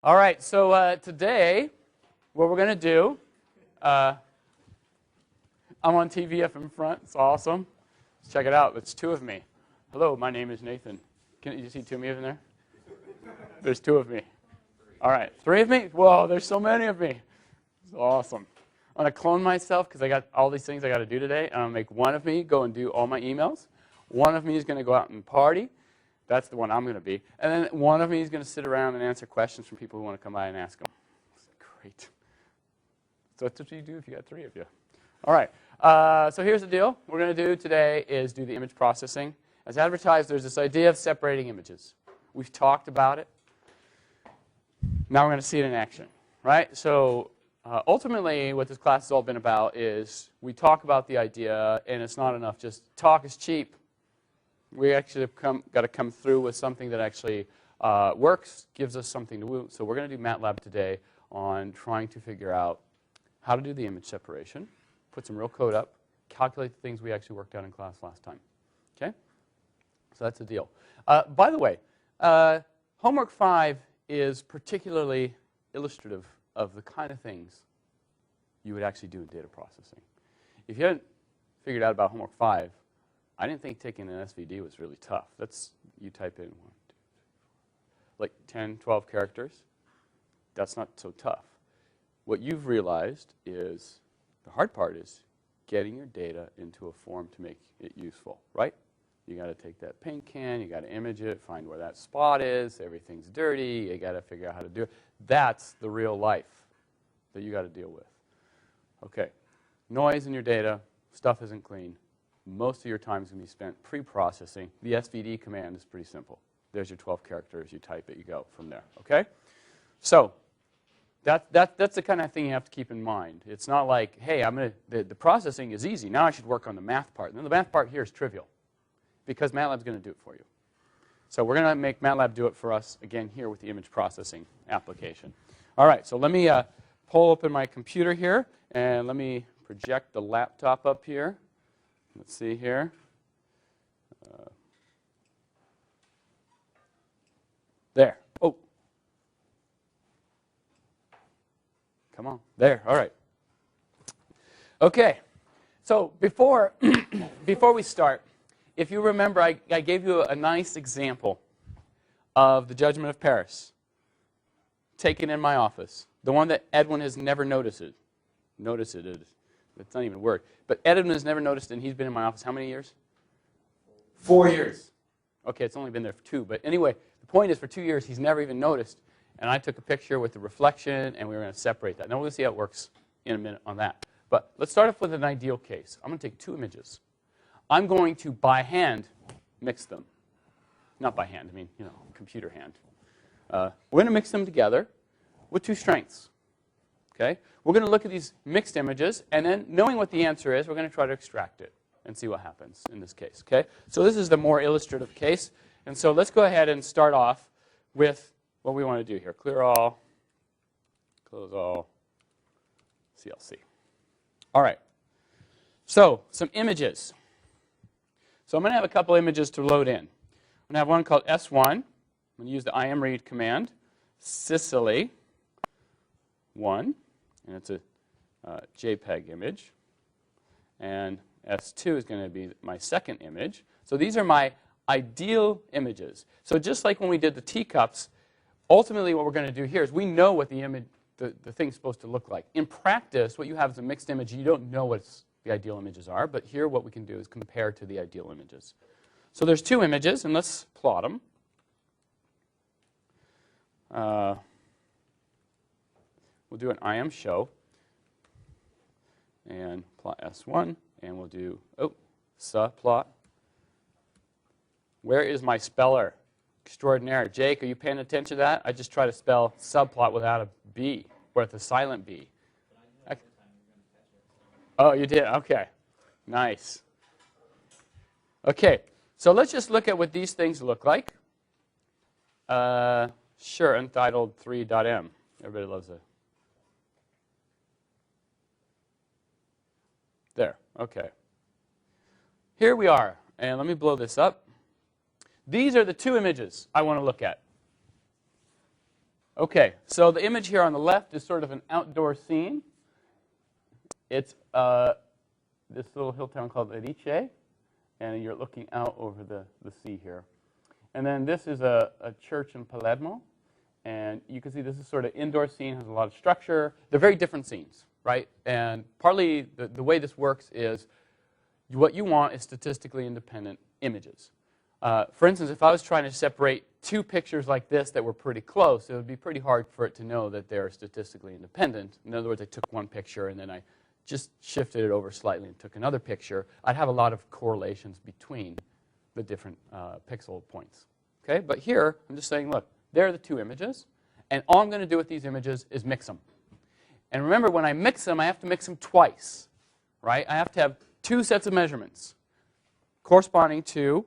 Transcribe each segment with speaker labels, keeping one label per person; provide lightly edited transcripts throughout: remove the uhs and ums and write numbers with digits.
Speaker 1: All right, so today, what we're going to do, I'm on TV up in front. It's awesome. Let's check it out. It's two of me. Hello, my name is Nathan. Can you see two of me in there? There's two of me. All right, three of me? Whoa, there's so many of me. It's awesome. I'm going to clone myself because I got all these things I got to do today. I'm going to make one of me go and do all my emails. One of me is going to go out and party. That's the one I'm going to be. And then one of me is going to sit around and answer questions from people who want to come by and ask them. Great. So that's what you do if you got three of you. All right. So here's the deal. What we're going to do today is do the image processing. As advertised, there's this idea of separating images. We've talked about it. Now we're going to see it in action. Right? So ultimately, what this class has all been about is we talk about the idea, and it's not enough. Just talk is cheap. We actually have got to come through with something that actually works, gives us something to do. So we're going to do MATLAB today on trying to figure out how to do the image separation, put some real code up, calculate the things we actually worked out in class last time. Okay? So that's the deal. By the way, homework 5 is particularly illustrative of the kind of things you would actually do in data processing. If you haven't figured out about homework 5, I didn't think taking an SVD was really tough. That's, you type in 1, 2, 3, 4, like 10, 12 characters. That's not so tough. What you've realized is the hard part is getting your data into a form to make it useful, right? You got to take that paint can, you got to image it, find where that spot is, everything's dirty, you got to figure out how to do it. That's the real life that you got to deal with. Okay, noise in your data, stuff isn't clean. Most of your time is going to be spent pre-processing. The SVD command is pretty simple. There's your 12 characters. You type it. You go from there. Okay? So that's the kind of thing you have to keep in mind. It's not like, hey, the processing is easy. Now I should work on the math part. And then the math part here is trivial because MATLAB's going to do it for you. So we're going to make MATLAB do it for us, again, here with the image processing application. All right, so let me pull open my computer here, and let me project the laptop up here. Let's see here. There. Oh. Come on. There. All right. Okay. So before we start, if you remember, I gave you a nice example of the Judgment of Paris taken in my office. The one that Edwin has never noticed. It's not even a word. But Edwin has never noticed, and he's been in my office how many years? 4 years. Okay, it's only been there for 2. But anyway, the point is for 2 years, he's never even noticed. And I took a picture with the reflection, and we were going to separate that. Now we're going to see how it works in a minute on that. But let's start off with an ideal case. I'm going to take 2 images. I'm going to, by hand, mix them. Not by hand, I mean, computer hand. We're going to mix them together with 2 strengths. Okay? We're going to look at these mixed images, and then knowing what the answer is, we're going to try to extract it and see what happens in this case. Okay? So this is the more illustrative case. And so let's go ahead and start off with what we want to do here. Clear all, close all, CLC. All right. So some images. So I'm going to have a couple images to load in. I'm going to have one called S1. I'm going to use the imread command. Sicily 1. And it's a JPEG image. And S2 is going to be my second image. So these are my ideal images. So just like when we did the teacups, ultimately what we're going to do here is we know what the image, the thing's supposed to look like. In practice, what you have is a mixed image. You don't know what the ideal images are. But here what we can do is compare to the ideal images. So there's 2 images, and let's plot them. We'll do an IM show and plot S1, and we'll do, subplot. Where is my speller? Extraordinaire. Jake, are you paying attention to that? I just try to spell subplot without a B, or with a silent B. Oh, you did? Okay. Nice. Okay, so let's just look at what these things look like. Sure, Untitled 3.m. Everybody loves it. There, okay. Here we are, and let me blow this up. These are the 2 images I want to look at. Okay, so the image here on the left is sort of an outdoor scene. It's this little hill town called Erice, and you're looking out over the sea here. And then this is a church in Palermo, and you can see this is sort of indoor scene, has a lot of structure. They're very different scenes, right? And partly the way this works is what you want is statistically independent images. For instance, if I was trying to separate two pictures like this that were pretty close, it would be pretty hard for it to know that they're statistically independent. In other words, I took one picture and then I just shifted it over slightly and took another picture. I'd have a lot of correlations between the different pixel points. Okay? But here, I'm just saying, look, there are the two images, and all I'm going to do with these images is mix them. And remember, when I mix them, I have to mix them twice, right? I have to have two sets of measurements corresponding to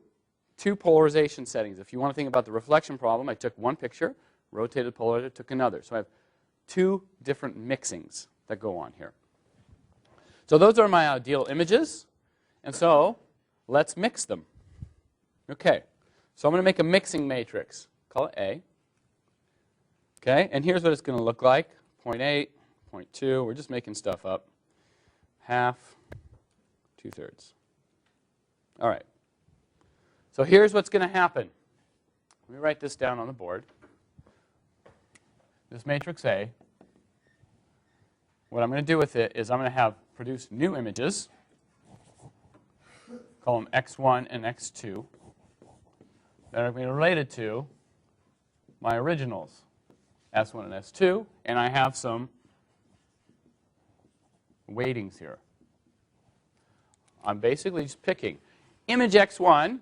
Speaker 1: two polarization settings. If you want to think about the reflection problem, I took one picture, rotated polarizer, took another. So I have two different mixings that go on here. So those are my ideal images, and so let's mix them. Okay, so I'm going to make a mixing matrix. Call it A. Okay, and here's what it's going to look like. 0.8, 0.2, we're just making stuff up. Half, 2/3. All right. So here's what's going to happen. Let me write this down on the board. This matrix A, what I'm going to do with it is I'm going to have produce new images, call them x1 and x2, that are going to be related to my originals, s1 and s2, and I have some weightings here. I'm basically just picking. Image x1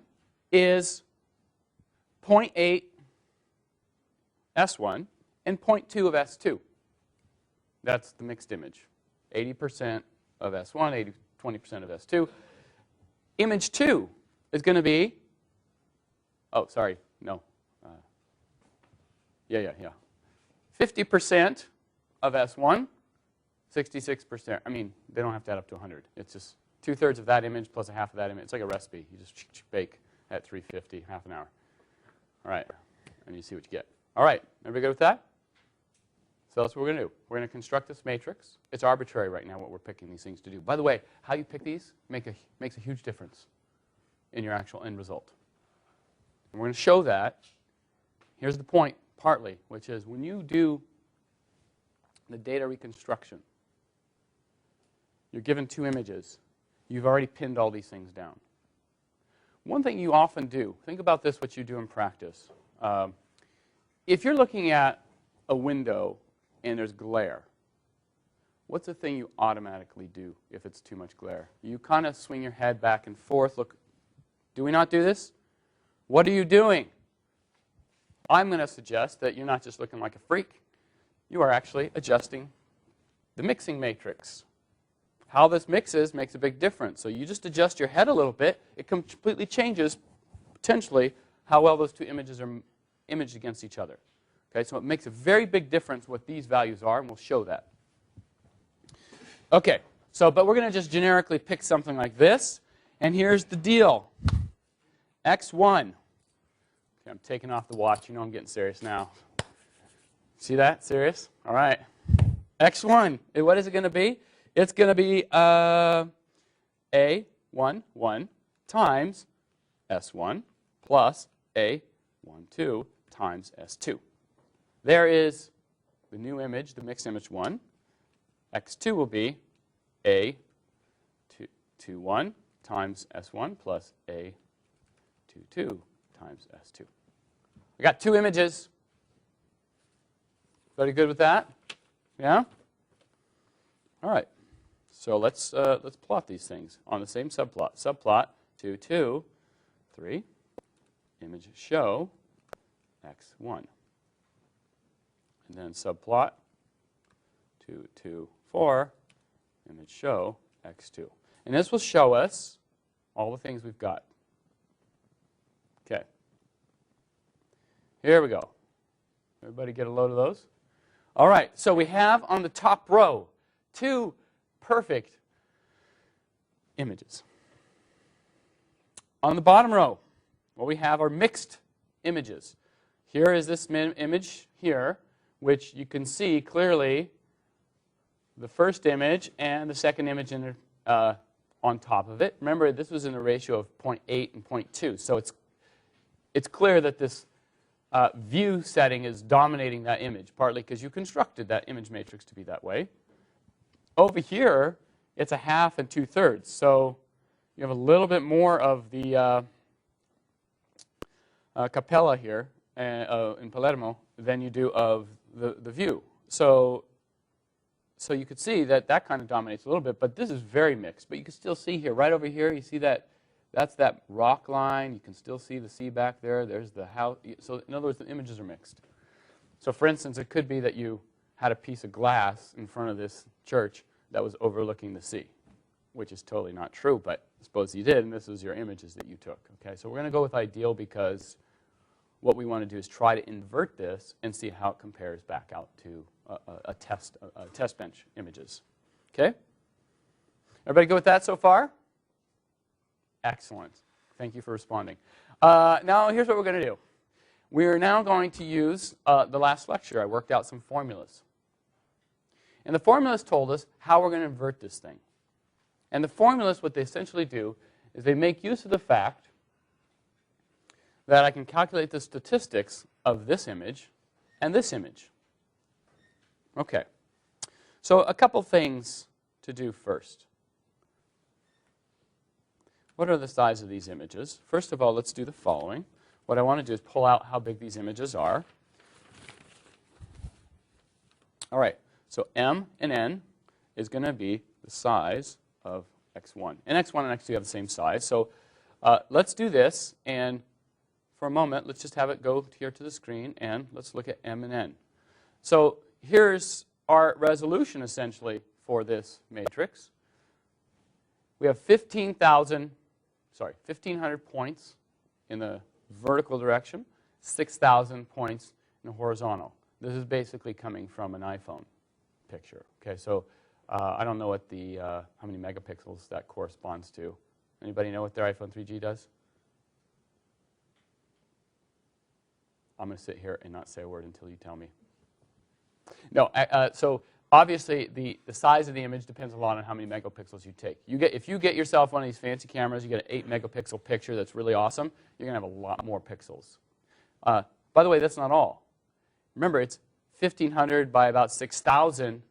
Speaker 1: is 0.8 s1 and 0.2 of s2. That's the mixed image. 80% of s1, 20% of s2. Image 2 is going to be, oh, sorry, no. 50% of s1, 66%. I mean, they don't have to add up to 100. It's just 2/3 of that image plus a half of that image. It's like a recipe. You just bake at 350, half an hour. All right, and you see what you get. All right, everybody good with that? So that's what we're going to do. We're going to construct this matrix. It's arbitrary right now what we're picking these things to do. By the way, how you pick these makes a huge difference in your actual end result. And we're going to show that. Here's the point, partly, which is when you do the data reconstruction, you're given two images. You've already pinned all these things down. One thing you often do, think about this, what you do in practice. If you're looking at a window and there's glare, what's the thing you automatically do if it's too much glare? You kind of swing your head back and forth. Look, do we not do this? What are you doing? I'm going to suggest that you're not just looking like a freak. You are actually adjusting the mixing matrix. How this mixes makes a big difference. So you just adjust your head a little bit. It completely changes, potentially, how well those two images are imaged against each other. Okay, so it makes a very big difference what these values are, and we'll show that. Okay, but we're going to just generically pick something like this. And here's the deal. x1. Okay, I'm taking off the watch. You know I'm getting serious now. See that? Serious? All right. x1. What is it going to be? It's going to be A11 times S1 plus A12 times S2. There is the new image, the mixed image 1. X2 will be A21 times S1 plus A22 times S2. I got two images. Everybody good with that? Yeah? All right. So let's plot these things on the same subplot. Subplot 2, 2, 3, image show x1. And then subplot 2, 2, 4, image show x2. And this will show us all the things we've got. Okay. Here we go. Everybody get a load of those? All right. So we have on the top row two perfect images. On the bottom row, what we have are mixed images. Here is this image here, which you can see clearly the first image and the second image on top of it. Remember, this was in the ratio of 0.8 and 0.2, so it's clear that this view setting is dominating that image, partly because you constructed that image matrix to be that way. Over here, it's 1/2 and 2/3, so you have a little bit more of the capella here in Palermo than you do of the view. So you could see that that kind of dominates a little bit, but this is very mixed. But you can still see here, right over here, you see that that's that rock line. You can still see the sea back there. There's the house. So in other words, the images are mixed. So for instance, it could be that you had a piece of glass in front of this church that was overlooking the sea, which is totally not true, but suppose you did, and this was your images that you took. Okay, so we're going to go with ideal because what we want to do is try to invert this and see how it compares back out to a test bench images. Okay? Everybody good with that so far? Excellent. Thank you for responding. Now here's what we're going to do. We're now going to use the last lecture. I worked out some formulas. And the formulas told us how we're going to invert this thing. And the formulas, what they essentially do is they make use of the fact that I can calculate the statistics of this image and this image. Okay. So a couple things to do first. What are the size of these images? First of all, let's do the following. What I want to do is pull out how big these images are. All right. So M and N is going to be the size of X1. And X1 and X2 have the same size. So let's do this. And for a moment, let's just have it go here to the screen. And let's look at M and N. So here's our resolution, essentially, for this matrix. We have 1,500 points in the vertical direction, 6,000 points in the horizontal. This is basically coming from an iPhone picture. Okay, so I don't know what the how many megapixels that corresponds to. Anybody know what their iPhone 3G does? I'm going to sit here and not say a word until you tell me. No, so obviously the size of the image depends a lot on how many megapixels you take. If you get yourself one of these fancy cameras, you get an 8 megapixel picture that's really awesome, you're going to have a lot more pixels. By the way, that's not all. Remember, it's 1,500 by about 6,000,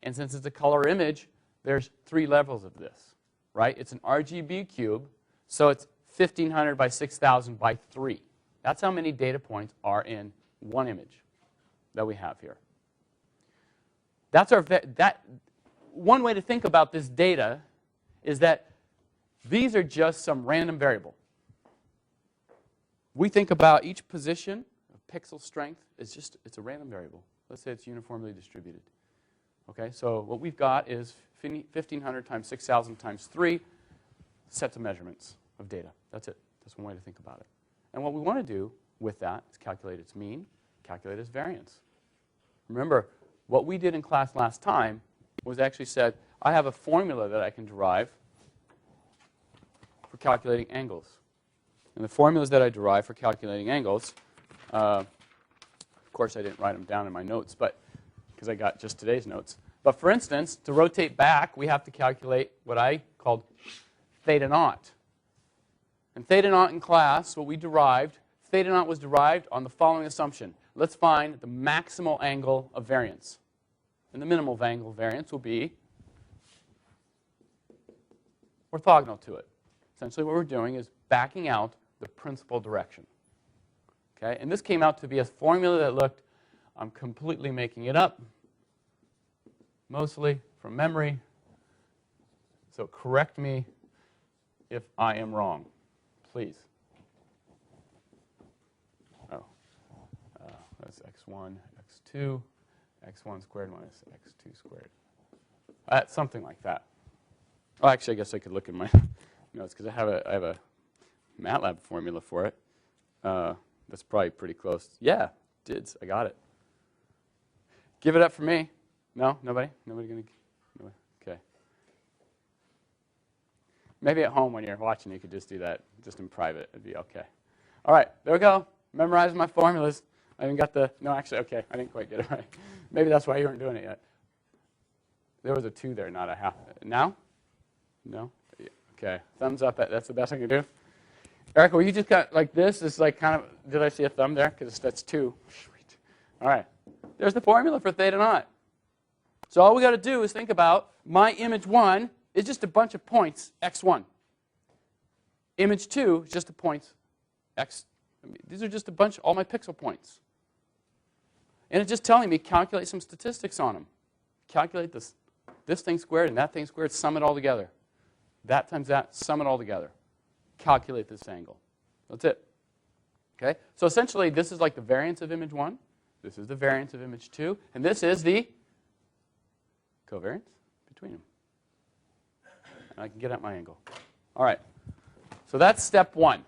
Speaker 1: and since it's a color image, there's 3 levels of this, right? It's an RGB cube, so it's 1,500 by 6,000 by 3. That's how many data points are in one image that we have here. That's one way to think about this data is that these are just some random variable. We think about each position of pixel strength it's a random variable. Let's say it's uniformly distributed. Okay, so what we've got is 1,500 times 6,000 times 3 sets of measurements of data. That's it. That's one way to think about it. And what we want to do with that is calculate its mean, calculate its variance. Remember, what we did in class last time was actually said, I have a formula that I can derive for calculating angles. And the formulas that I derive for calculating angles, of course I didn't write them down in my notes, but because I got just today's notes. But for instance, to rotate back, we have to calculate what I called theta naught. And theta naught in class, what we derived, theta naught was derived on the following assumption. Let's find the maximal angle of variance. And the minimal angle of variance will be orthogonal to it. Essentially what we're doing is backing out the principal direction. Okay? And this came out to be a formula that looked, I'm completely making it up, mostly from memory. So correct me if I am wrong, please. That's x1, x2, x1 squared minus x2 squared. Something like that. Oh, actually, I guess I could look at my notes because I have a MATLAB formula for it. That's probably pretty close. Yeah, dids. I got it. Give it up for me. No? Nobody? Nobody going to? Nobody? Okay. Maybe at home when you're watching, you could just do that just in private. It'd be okay. All right, there we go. Memorize my formulas. I even got the, no, actually, okay, I didn't quite get it right. Maybe that's why you weren't doing it yet. There was a 2 there, not a half. Now? No? Yeah. Okay, thumbs up. That's the best I can do. Erica, will you just got like this? Is like kind of, did I see a thumb there? Because that's 2. Sweet. All right. There's the formula for theta naught. So all we got to do is think about my image 1 is just a bunch of points, x1. Image 2 is just a points, x. These are just a bunch, all my pixel points. And it's just telling me calculate some statistics on them. Calculate this thing squared and that thing squared, sum it all together. That times that, sum it all together. Calculate this angle. That's it. Okay? So essentially, this is like the variance of image 1. This is the variance of image 2. And this is the covariance between them. And I can get at my angle. All right. So that's step 1.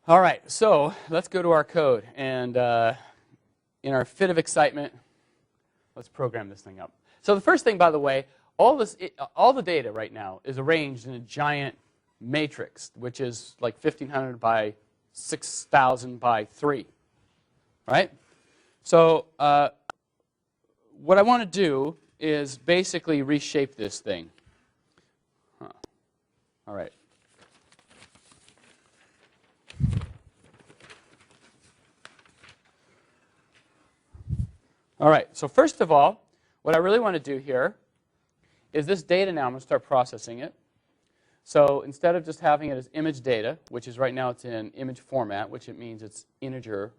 Speaker 1: All right, so let's go to our code. And in our fit of excitement, let's program this thing up. So the first thing, by the way, all the data right now is arranged in a giant matrix, which is like 1,500 by 6,000 by 3. Right? So what I want to do is basically reshape this thing. All right. All right, so first of all, what I really want to do here is this data now, I'm going to start processing it. So instead of just having it as image data, which is right now it's in image format, which it means it's integer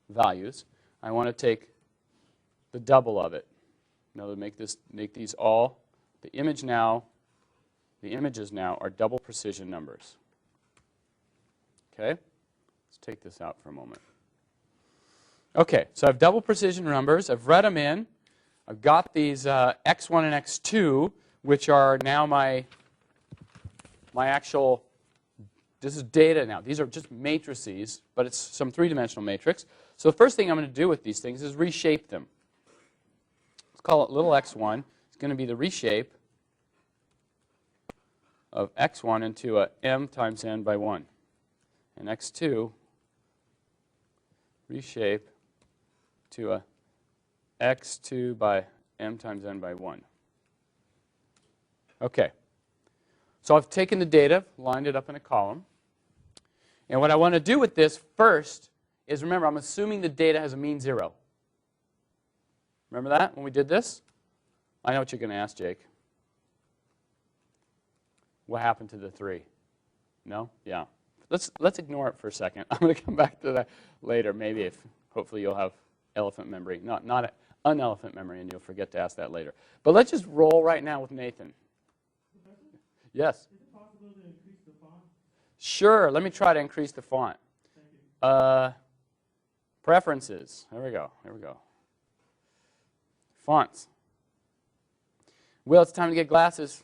Speaker 1: values, I want to take the double of it. Now to make these all, the images now are double precision numbers. Okay, let's take this out for a moment. Okay, so I have double precision numbers. I've read them in. I've got these x1 and x2, which are now my actual, this is data now. These are just matrices, but it's some three-dimensional matrix. So the first thing I'm going to do with these things is reshape them. Let's call it little x1. It's going to be the reshape of x1 into a m times n by 1. And x2, reshape to a x2 by m times n by 1. Okay. So I've taken the data, lined it up in a column. And what I want to do with this first is, remember, I'm assuming the data has a mean 0. Remember that when we did this? I know what you're going to ask, Jake. What happened to the 3? No? Yeah. Let's ignore it for a second. I'm going to come back to that later, maybe if hopefully you'll have elephant memory. Not unelephant memory, and you'll forget to ask that later. But let's just roll right now with Nathan.
Speaker 2: Professor?
Speaker 1: Yes?
Speaker 2: Is it possible to increase the font?
Speaker 1: Sure. Let me try to increase the font.
Speaker 2: Thank you.
Speaker 1: Preferences. There we go. There we go. Fonts. Will, it's time to get glasses.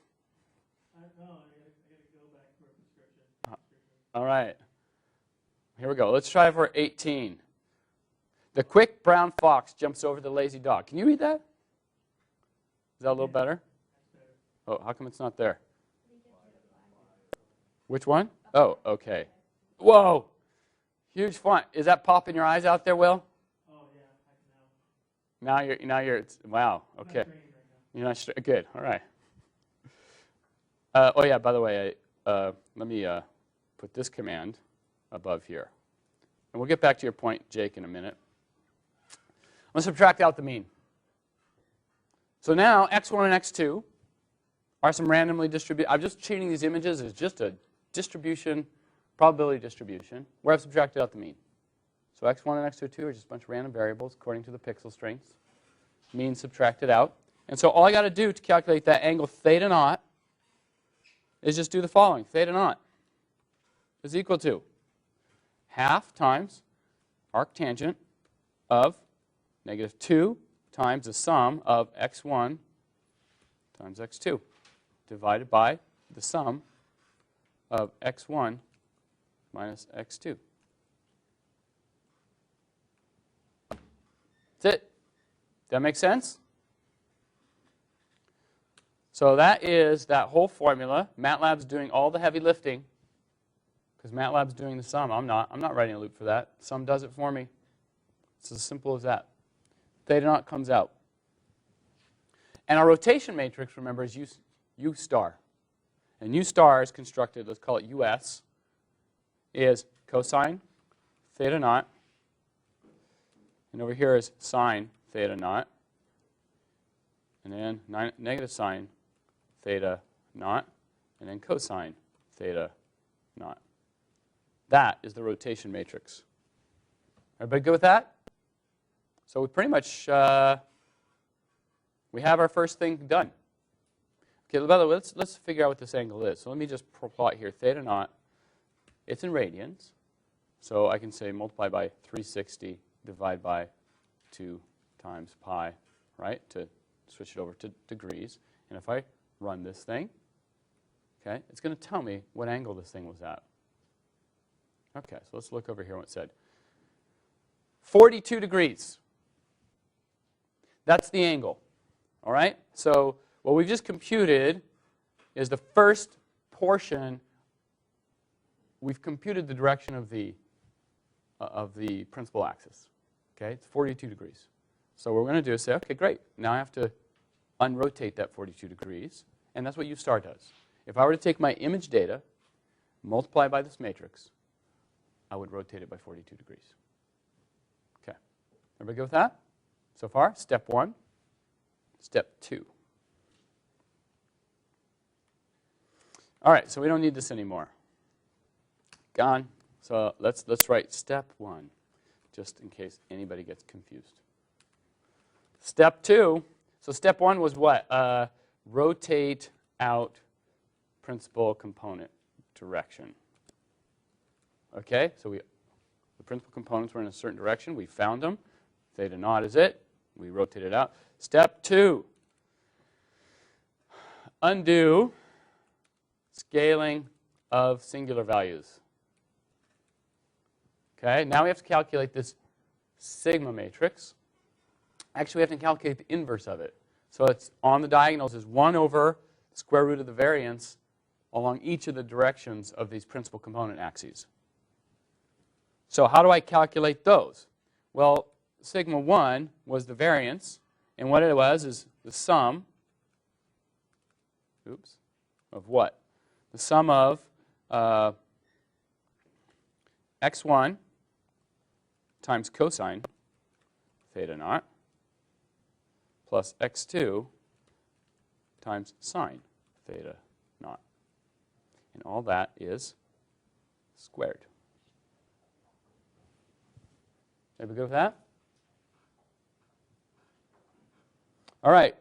Speaker 2: No, I gotta go back for a prescription.
Speaker 1: All right. Here we go. Let's try for 18. The quick brown fox jumps over the lazy dog. Can you read that? Is that a little better? Oh, how come it's not there? Which one? Oh, okay. Whoa! Huge font. Is that popping your eyes out there, Will?
Speaker 2: Oh yeah, I can
Speaker 1: Now you're. Wow. Okay.
Speaker 2: I'm training right now.
Speaker 1: You're not good. All right. Oh yeah. By the way, let me put this command above here, and we'll get back to your point, Jake, in a minute. I'm going to subtract out the mean. So now x1 and x2 are some randomly distributed. I'm just treating these images as just a distribution, probability distribution, where I've subtracted out the mean. So x1 and x2 are just a bunch of random variables according to the pixel strengths. Mean subtracted out. And so all I got to do to calculate that angle theta naught is just do the following. Theta naught is equal to half times arctangent of -2 times the sum of x1 times x2 divided by the sum of x1 minus x2. That's it. That make sense? So that is that whole formula. MATLAB's doing all the heavy lifting because MATLAB's doing the sum. I'm not writing a loop for that. Sum does it for me. It's as simple as that. Theta naught comes out. And our rotation matrix, remember, is U star. And U star is constructed, let's call it US, is cosine theta naught. And over here is sine theta naught. And then negative sine theta naught. And then cosine theta naught. That is the rotation matrix. Everybody good with that? So we pretty much, we have our first thing done. Okay, by the way, let's figure out what this angle is. So let me just plot here. Theta naught, it's in radians. So I can say multiply by 360, divide by 2 times pi, right, to switch it over to degrees. And if I run this thing, okay, it's going to tell me what angle this thing was at. Okay, so let's look over here what it said. 42 degrees. That's the angle. All right? So what we've just computed is the first portion. We've computed the direction of the principal axis. Okay? It's 42 degrees. So what we're going to do is say, okay, great. Now I have to unrotate that 42 degrees. And that's what U star does. If I were to take my image data, multiply by this matrix, I would rotate it by 42 degrees. Okay. Everybody go with that? So far, step 1, step 2. All right, so we don't need this anymore. Gone. So let's write step 1, just in case anybody gets confused. Step 2. So step 1 was what? Rotate out principal component direction. Okay, so the principal components were in a certain direction. We found them. Theta naught is it. We rotate it out. Step 2, undo scaling of singular values. Okay, now we have to calculate this sigma matrix. Actually, we have to calculate the inverse of it. So it's on the diagonals is 1 over the square root of the variance along each of the directions of these principal component axes. So how do I calculate those? Well, sigma 1 was the variance, and what it was is the sum, of what? The sum of x1 times cosine theta naught plus x2 times sine theta naught. And all that is squared. Everybody good with that? All right.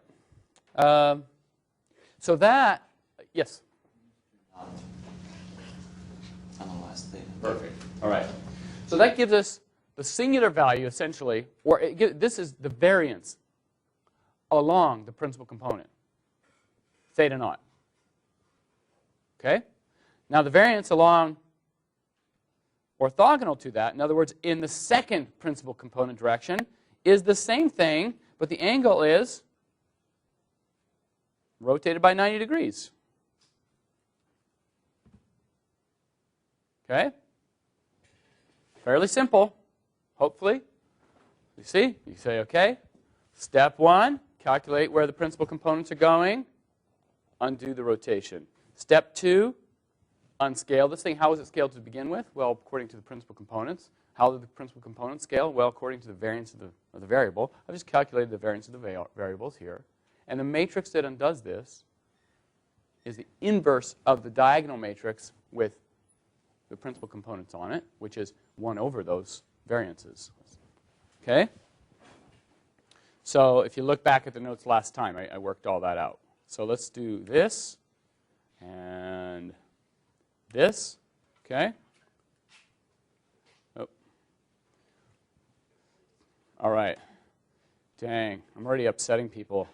Speaker 1: So that, yes?
Speaker 3: On the last thing.
Speaker 1: Perfect. All right. So that gives us the singular value, essentially, or this is the variance along the principal component, theta naught. Okay? Now the variance along orthogonal to that, in other words, in the second principal component direction, is the same thing, but the angle is rotated by 90 degrees. Okay? Fairly simple, hopefully. You see? You say, okay, step 1, calculate where the principal components are going, undo the rotation. Step 2, unscale this thing. How is it scaled to begin with? Well, according to the principal components. How do the principal components scale? Well, according to the variance of the variable. I've just calculated the variance of the variables here. And the matrix that undoes this is the inverse of the diagonal matrix with the principal components on it, which is 1 over those variances. Okay? So if you look back at the notes last time, I worked all that out. So let's do this and this. Okay? Oh. All right. Dang, I'm already upsetting people.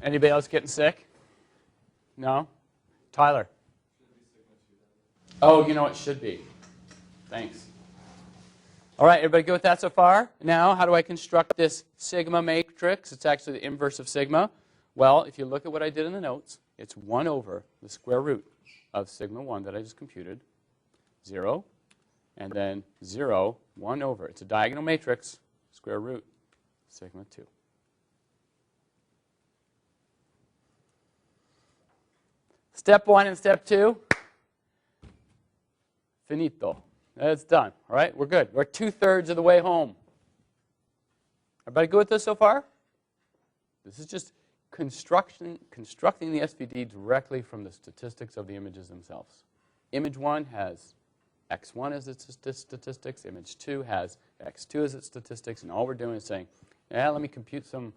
Speaker 1: Anybody else getting sick? No? Tyler? Oh, you know it should be. Thanks. All right, everybody good with that so far? Now, how do I construct this sigma matrix? It's actually the inverse of sigma. Well, if you look at what I did in the notes, it's 1 over the square root of sigma 1 that I just computed, 0, and then 0, 1 over. It's a diagonal matrix, square root, sigma 2. Step 1 and step 2, finito. It's done, all right? We're good. We're 2/3 of the way home. Everybody good with this so far? This is just constructing the SVD directly from the statistics of the images themselves. Image 1 has x1 as its statistics. Image 2 has x2 as its statistics. And all we're doing is saying, yeah, let me compute some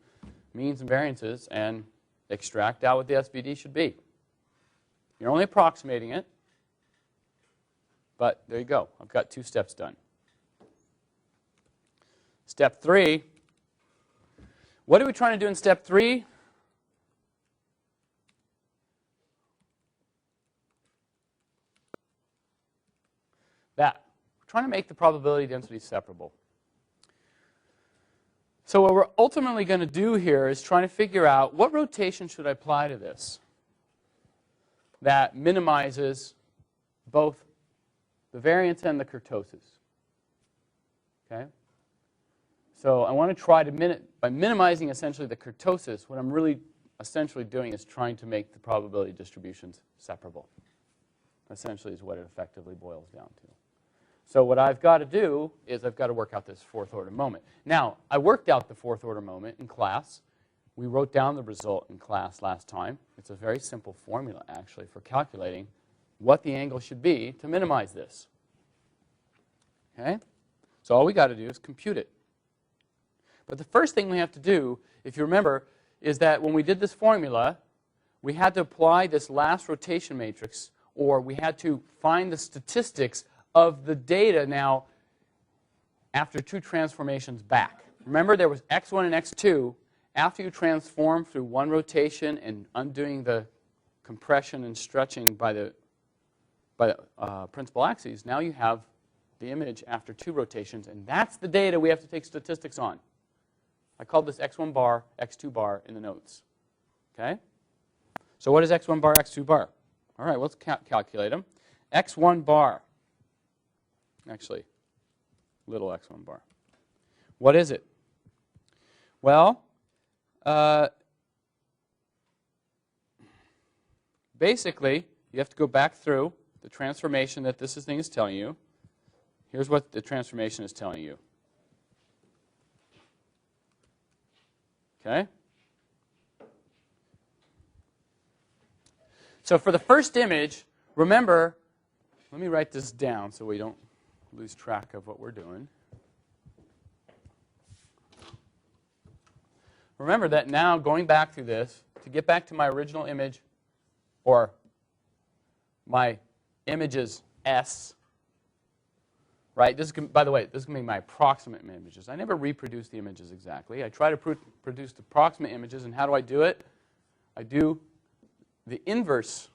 Speaker 1: means and variances and extract out what the SVD should be. You're only approximating it. But there you go. I've got 2 steps done. Step 3. What are we trying to do in step 3? That. We're trying to make the probability density separable. So what we're ultimately going to do here is trying to figure out what rotation should I apply to this that minimizes both the variance and the kurtosis. Okay? So I want to try to, by minimizing essentially the kurtosis, what I'm really essentially doing is trying to make the probability distributions separable. Essentially is what it effectively boils down to. So what I've got to do is I've got to work out this 4th order moment. Now, I worked out the 4th order moment in class. We wrote down the result in class last time. It's a very simple formula, actually, for calculating what the angle should be to minimize this. Okay? So all we got to do is compute it. But the first thing we have to do, if you remember, is that when we did this formula, we had to apply this last rotation matrix, or we had to find the statistics of the data now after 2 transformations back. Remember, there was x1 and x2. After you transform through 1 rotation and undoing the compression and stretching by the principal axes, now you have the image after 2 rotations, and that's the data we have to take statistics on. I called this x1 bar, x2 bar in the notes. Okay? So what is x1 bar, x2 bar? All right, let's calculate them. x1 bar, actually, little x1 bar. What is it? Well, basically, you have to go back through the transformation that this thing is telling you. Here's what the transformation is telling you. Okay? So for the first image, remember, let me write this down so we don't lose track of what we're doing. Remember that now, going back through this, to get back to my original image, or my images S, right? This is, by the way, this is going to be my approximate images. I never reproduce the images exactly. I try to produce the approximate images, and how do I do it? I do the inverse.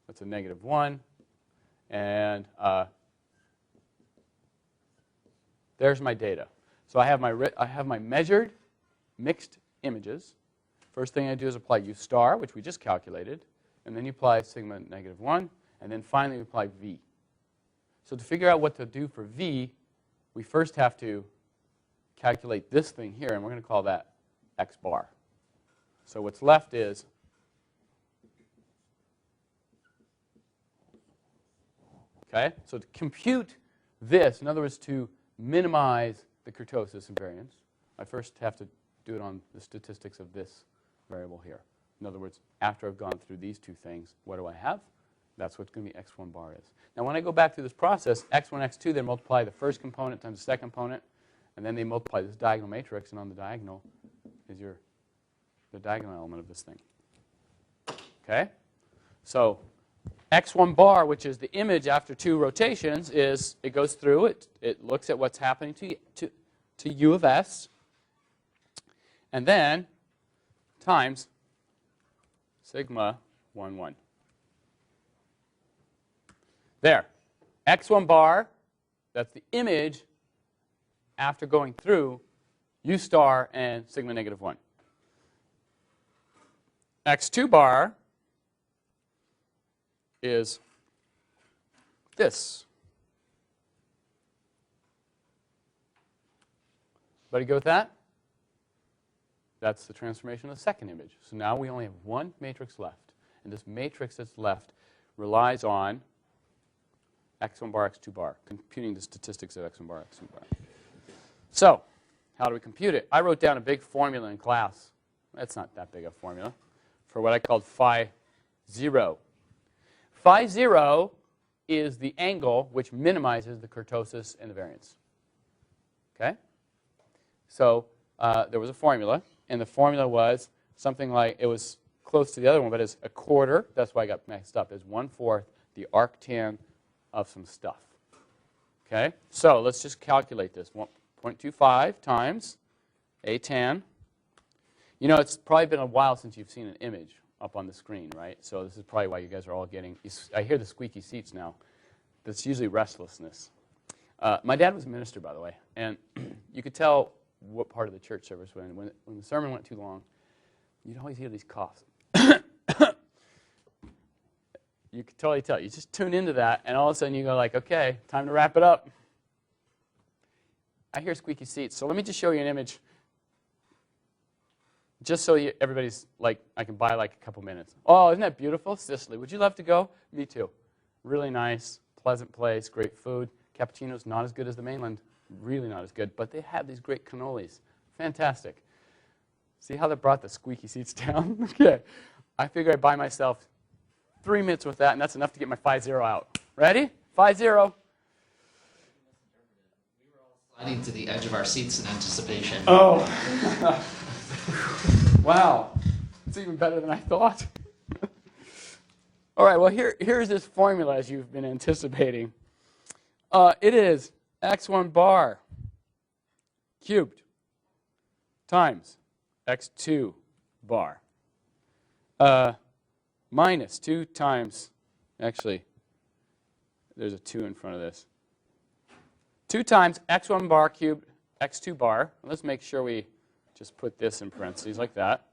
Speaker 1: That's a -1, and there's my data. So I have my measured mixed images. First thing I do is apply U star, which we just calculated, and then you apply sigma -1, and then finally you apply V. So to figure out what to do for V, we first have to calculate this thing here, and we're going to call that x bar. So what's left is okay? So to compute this, in other words, to minimize the kurtosis and variance, I first have to do it on the statistics of this variable here. In other words, after I've gone through these 2 things, what do I have? That's what going to be x1 bar is. Now, when I go back through this process, x1, x2, they multiply the first component times the second component, and then they multiply this diagonal matrix, and on the diagonal is the diagonal element of this thing. Okay? So x1 bar, which is the image after 2 rotations, is it goes through, it looks at what's happening to U of S, and then times sigma 1, 1. There. x1 bar, that's the image after going through U star and sigma -1. x2 bar is this. Everybody go with that? That's the transformation of the second image. So now we only have one matrix left. And this matrix that's left relies on x1 bar, x2 bar, computing the statistics of x1 bar, x2 bar. So how do we compute it? I wrote down a big formula in class. That's not that big a formula for what I called phi 0. Phi 0 is the angle which minimizes the kurtosis and the variance. Okay? So there was a formula, and the formula was something like, it was close to the other one, but it's a quarter. That's why I got mixed up. Is 1/4 the arctan of some stuff. Okay? So let's just calculate this. 1.25 times a tan. You know, it's probably been a while since you've seen an image up on the screen, right? So this is probably why you guys are all getting, I hear the squeaky seats now. That's usually restlessness. My dad was a minister, by the way, and you could tell what part of the church service when the sermon went too long, you'd always hear these coughs. You could totally tell. You just tune into that, and all of a sudden you go like, okay, time to wrap it up. I hear squeaky seats, so let me just show you an image. Just so everybody's like, I can buy like a couple minutes. Oh, isn't that beautiful? Sicily. Would you love to go? Me too. Really nice, pleasant place, great food. Cappuccino's not as good as the mainland. Really not as good. But they have these great cannolis. Fantastic. See how they brought the squeaky seats down? Okay. I figure I buy myself 3 minutes with that, and that's enough to get my phi 0 out. Ready? Phi 0.
Speaker 3: We were all sliding to the edge of our seats in anticipation.
Speaker 1: Oh. Wow. It's even better than I thought. All right, well, here's this formula as you've been anticipating. It is x1 bar cubed times x2 bar minus 2 times, actually, there's a 2 in front of this. 2 times x1 bar cubed x2 bar. Let's make sure we just put this in parentheses like that.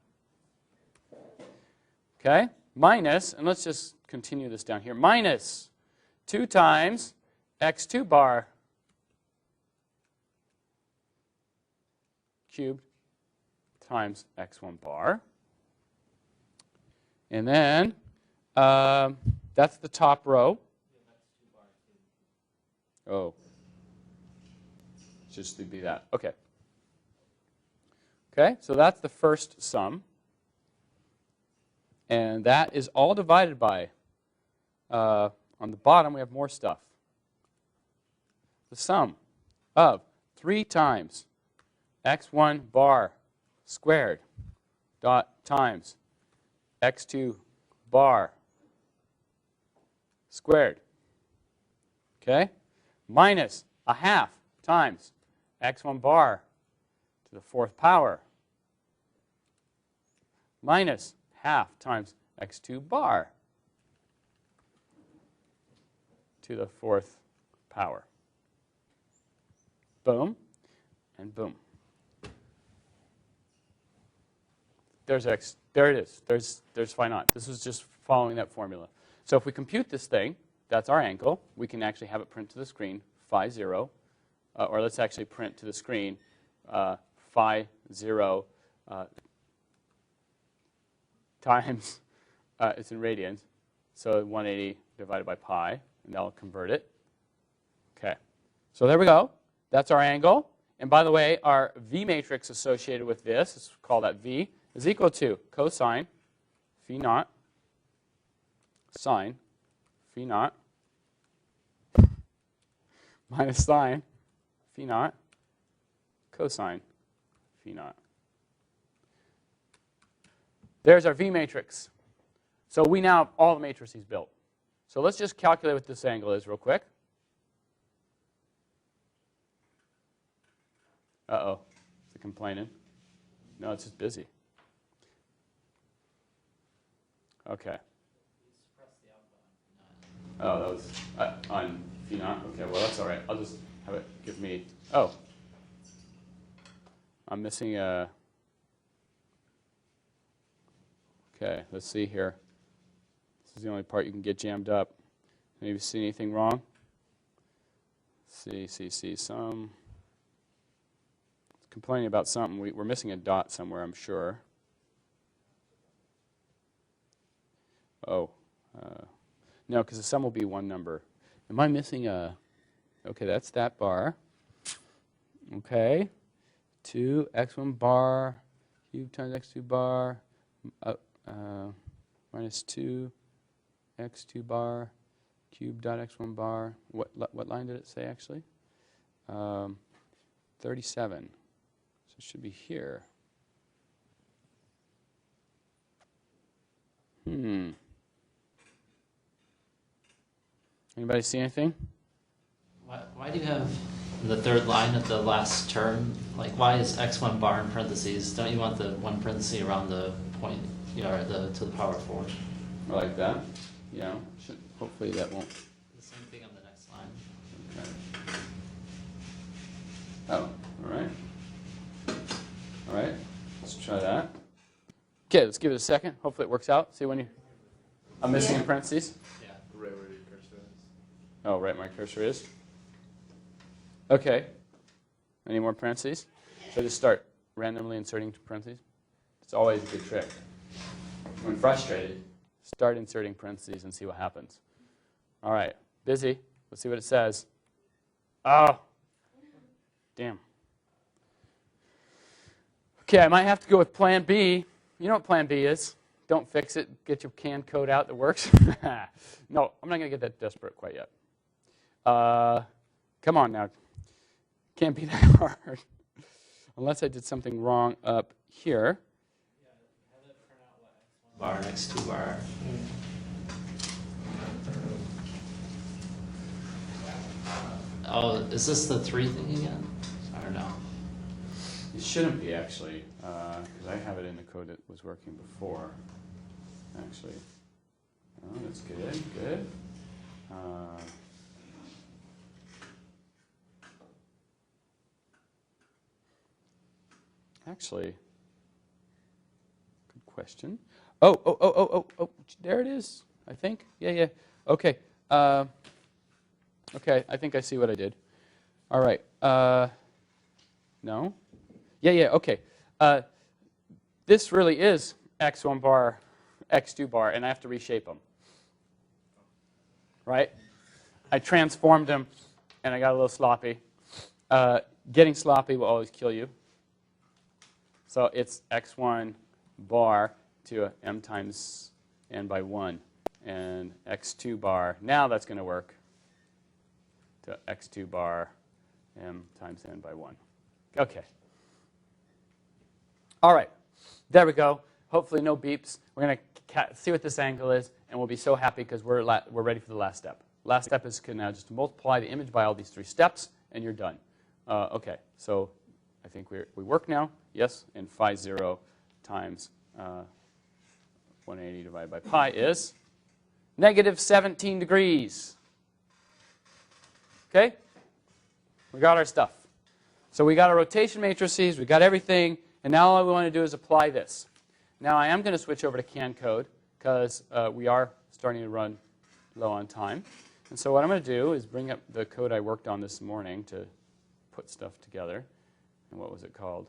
Speaker 1: Okay, minus, and let's just continue this down here, minus 2 times x2 bar cubed times x1 bar. And then that's the top row. Oh, just to be that. Okay. Okay, so that's the first sum. And that is all divided by, on the bottom we have more stuff. The sum of 3 times x1 bar squared dot times x2 bar squared. Okay? Minus a half times x1 bar to the 4th power minus half times x2 bar to the 4th power. Boom and boom. There's x. There it is. There's phi naught. This is just following that formula. So if we compute this thing, that's our angle. We can actually have it print to the screen phi 0, or let's actually print to the screen phi 0 times, it's in radians, so 180 divided by pi, and that'll convert it. Okay, so there we go. That's our angle. And by the way, our V matrix associated with this, let's call that V, is equal to cosine phi naught sine phi naught minus sine phi naught cosine phi naught. There's our V matrix. So we now have all the matrices built. So let's just calculate what this angle is real quick. Uh-oh. Is it complaining? No, it's just busy. Okay. Oh, that was on phi naught. Okay, well, that's all right. I'll just have it give me, oh. I'm missing a, Okay, let's see here. This is the only part you can get jammed up. Maybe see anything wrong? See, some. It's complaining about something. We're missing a dot somewhere, I'm sure. Oh, no, because the sum will be one number. Am I missing a? Okay, that's that bar. Okay, 2 x1 bar cubed times x2 bar minus 2 x2 bar cubed dot x1 bar. What line did it say actually? 37. So it should be here. Anybody see anything?
Speaker 3: Why do you have the third line at the last term? Like, why is x1 bar in parentheses? Don't you want the one parenthesis around the point, or to the power 4?
Speaker 1: Or like that? Yeah. Hopefully that won't.
Speaker 3: The same thing on the next line.
Speaker 1: Okay. Oh, all right. All right. Let's try that. Okay, let's give it a second. Hopefully it works out. See when you. I'm missing in parentheses.
Speaker 3: Yeah.
Speaker 4: Right where your cursor is.
Speaker 1: Oh, right, my cursor is. Okay. Any more parentheses? So just start randomly inserting parentheses. It's always a good trick. When frustrated, start inserting parentheses and see what happens. All right, busy. Let's see what it says. Oh, damn. Okay, I might have to go with plan B. You know what plan B is. Don't fix it. Get your canned code out that works. No, I'm not going to get that desperate quite yet. Come on now. Can't be that hard. Unless I did something wrong up here.
Speaker 3: Bar next to bar. Oh, is this the 3 thing again? I don't know.
Speaker 1: It shouldn't be, actually, because I have it in the code that was working before, actually. Oh, that's good, good. Actually, good question. Oh, there it is, I think. Yeah. Okay. Okay, I think I see what I did. All right. No? Yeah, okay. This really is x1 bar, x2 bar, and I have to reshape them. Right? I transformed them, and I got a little sloppy. Getting sloppy will always kill you. So it's x1 bar to m times n by 1, and x2 bar. Now that's going to work to x2 bar m times n by 1. Okay. All right. There we go. Hopefully no beeps. We're going to see what this angle is, and we'll be so happy because we're ready for the last step. Last step is now just to multiply the image by all these 3 steps, and you're done. Okay. So I think we work now. Yes. And phi 0 times 180 divided by pi is negative 17 degrees. Okay? We got our stuff. So we got our rotation matrices, we got everything, and now all we want to do is apply this. Now I am going to switch over to canned code because we are starting to run low on time. And so what I'm going to do is bring up the code I worked on this morning to put stuff together. And what was it called?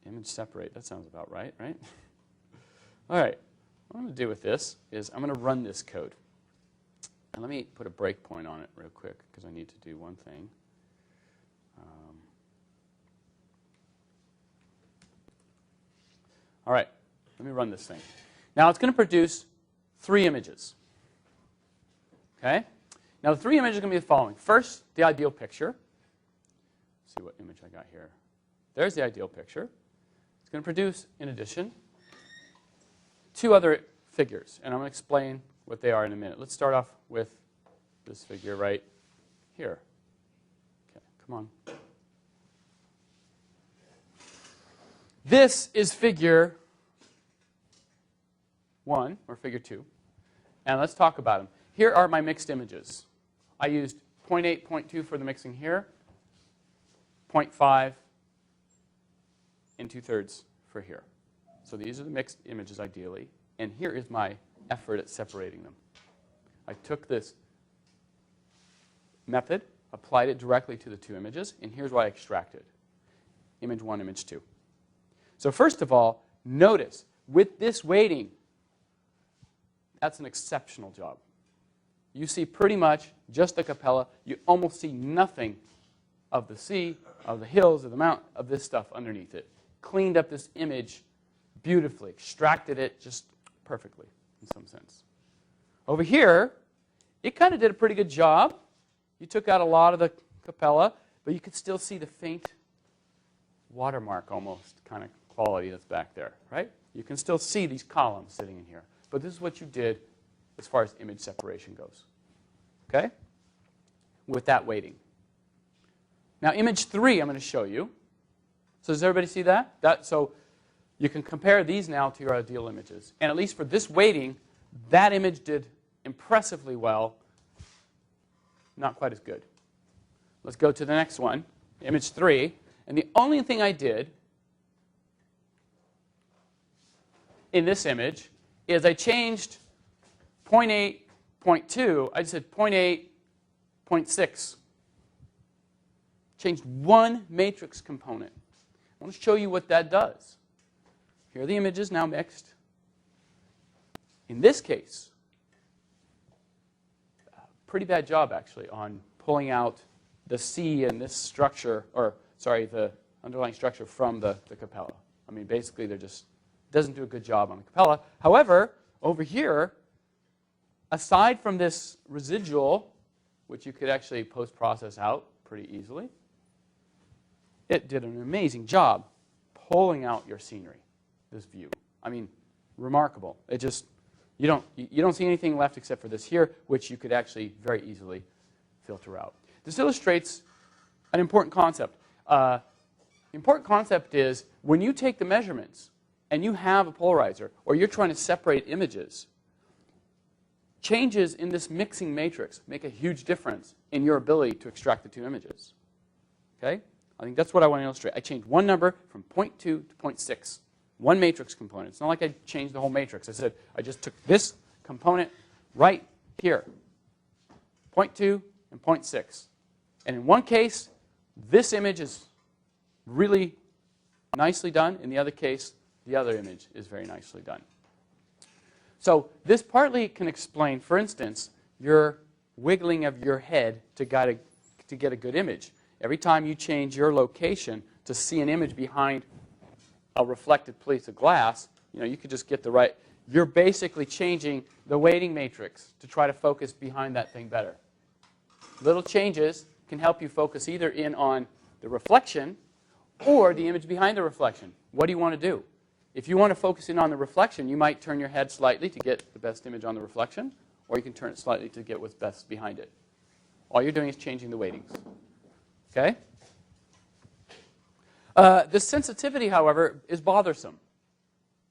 Speaker 1: Image separate. That sounds about right, right? All right. What I'm going to do with this is I'm going to run this code. And let me put a breakpoint on it real quick because I need to do one thing. All right. Let me run this thing. Now it's going to produce 3 images. Okay? Now the 3 images are going to be the following. First, the ideal picture. Let's see what image I got here. There's the ideal picture. It's going to produce, in addition, 2 other figures. And I'm going to explain what they are in a minute. Let's start off with this figure right here. Okay, come on. This is figure 1, or figure 2. And let's talk about them. Here are my mixed images. I used 0.8, 0.2 for the mixing here, 0.5, and 2/3 for here. So these are the mixed images ideally. And here is my effort at separating them. I took this method, applied it directly to the two images, and here's what I extracted. Image 1, image 2. So first of all, notice, with this weighting, that's an exceptional job. You see pretty much just the Capella. You almost see nothing of the sea, of the hills, of the mountain, of this stuff underneath it. Cleaned up this image beautifully, extracted it just perfectly in some sense. Over here, it kind of did a pretty good job. You took out a lot of the Capella, but you could still see the faint watermark almost kind of quality that's back there, right? You can still see these columns sitting in here. But this is what you did as far as image separation goes. Okay? With that weighting. Now, image 3 I'm going to show you. So does everybody see that? So you can compare these now to your ideal images. And at least for this weighting, that image did impressively well. Not quite as good. Let's go to the next one, image 3. And the only thing I did in this image is I changed 0.8, 0.2. I just said 0.8, 0.6. Changed one matrix component. I want to show you what that does. Here are the images now mixed. In this case, pretty bad job actually on pulling out the C and this structure, or sorry, the underlying structure from the Capella. I mean, basically, they're just doesn't do a good job on the Capella. However, over here, aside from this residual, which you could actually post-process out pretty easily, it did an amazing job pulling out your scenery, this view. I mean, remarkable. It just, you don't see anything left except for this here, which you could actually very easily filter out. This illustrates an important concept. The important concept is when you take the measurements and you have a polarizer, or you're trying to separate images, changes in this mixing matrix make a huge difference in your ability to extract the two images. Okay? I think that's what I want to illustrate. I changed one number from 0.2 to 0.6. One matrix component. It's not like I changed the whole matrix. I said I just took this component right here, 0.2 and 0.6. And in one case, this image is really nicely done. In the other case, the other image is very nicely done. So this partly can explain, for instance, your wiggling of your head to get a good image. Every time you change your location to see an image behind a reflected piece of glass, you could just get the right. You're basically changing the weighting matrix to try to focus behind that thing better. Little changes can help you focus either in on the reflection or the image behind the reflection. What do you want to do? If you want to focus in on the reflection, you might turn your head slightly to get the best image on the reflection, or you can turn it slightly to get what's best behind it. All you're doing is changing the weightings. Okay? This sensitivity, however, is bothersome.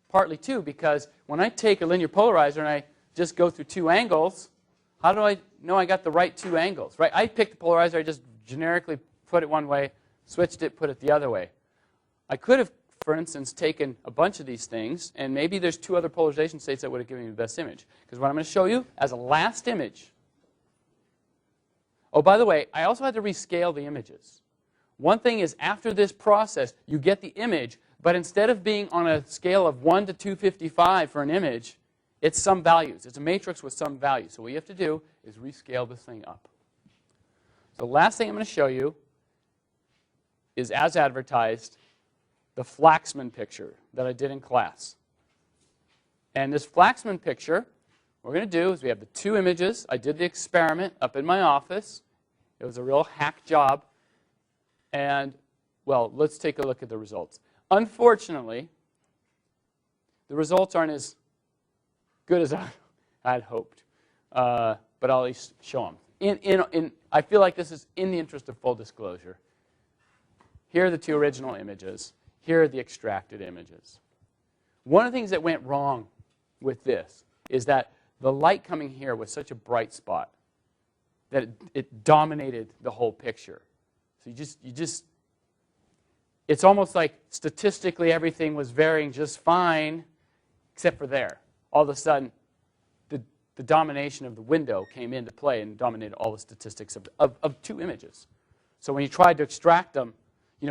Speaker 1: Partly, too, because when I take a linear polarizer and I just go through two angles, how do I know I got the right two angles? Right? I picked the polarizer, I just generically put it one way, switched it, put it the other way. I could have, for instance, taken a bunch of these things, and maybe there's two other polarization states that would have given me the best image. Because what I'm going to show you as a last image. Oh, by the way, I also had to rescale the images. One thing is, after this process, you get the image, but instead of being on a scale of 1 to 255 for an image, it's some values. It's a matrix with some values. So what you have to do is rescale this thing up. So the last thing I'm going to show you is, as advertised, the Flaxman picture that I did in class. And this Flaxman picture, what we're going to do is we have the two images. I did the experiment up in my office. It was a real hack job. And, well, let's take a look at the results. Unfortunately, the results aren't as good as I had hoped. But I'll at least show them. I feel like this is in the interest of full disclosure. Here are the two original images. Here are the extracted images. One of the things that went wrong with this is that the light coming here was such a bright spot that it dominated the whole picture. So it's almost like statistically everything was varying just fine, except for there. All of a sudden, the domination of the window came into play and dominated all the statistics of two images. So when you tried to extract them,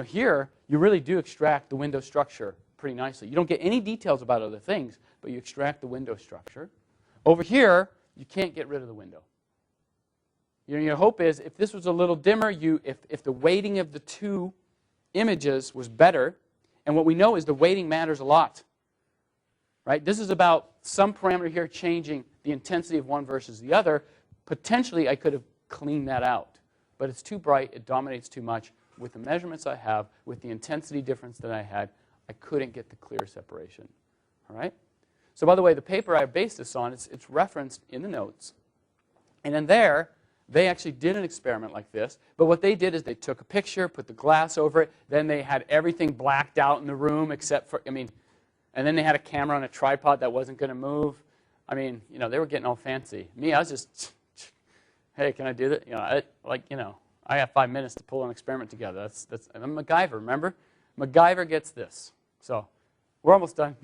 Speaker 1: here, you really do extract the window structure pretty nicely. You don't get any details about other things, but you extract the window structure. Over here, you can't get rid of the window. Your hope is, if this was a little dimmer, if the weighting of the two images was better, and what we know is the weighting matters a lot. Right? This is about some parameter here changing the intensity of one versus the other. Potentially, I could have cleaned that out. But it's too bright. It dominates too much. With the measurements I have, with the intensity difference that I had, I couldn't get the clear separation. All right? So by the way, the paper I based this on, it's referenced in the notes. And in there, they actually did an experiment like this. But what they did is they took a picture, put the glass over it. Then they had everything blacked out in the room except for, and then they had a camera on a tripod that wasn't going to move. They were getting all fancy. Me, I was just, hey, can I do that? I have 5 minutes to pull an experiment together. I'm MacGyver, remember? MacGyver gets this. So we're almost done.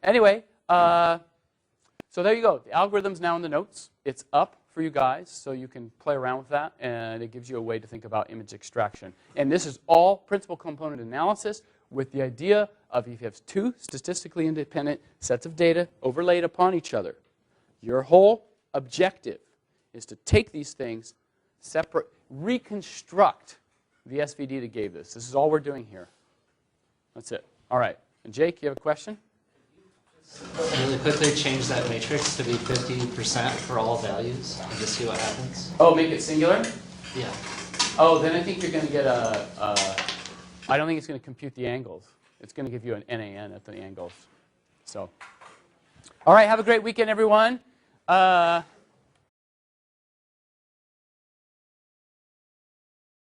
Speaker 1: Anyway, so there you go. The algorithm's now in the notes. It's up for you guys, so you can play around with that, and it gives you a way to think about image extraction. And this is all principal component analysis with the idea of if you have two statistically independent sets of data overlaid upon each other, your whole objective is to take these things, separate, reconstruct the SVD that gave this. This is all we're doing here. That's it. All right. And Jake, you have a question?
Speaker 3: Really quickly change that matrix to be 50% for all values and just see what happens.
Speaker 1: Oh, make it singular?
Speaker 3: Yeah.
Speaker 1: Oh, then I think you're going to get I don't think it's going to compute the angles. It's going to give you an NAN at the angles. So, all right, have a great weekend, everyone.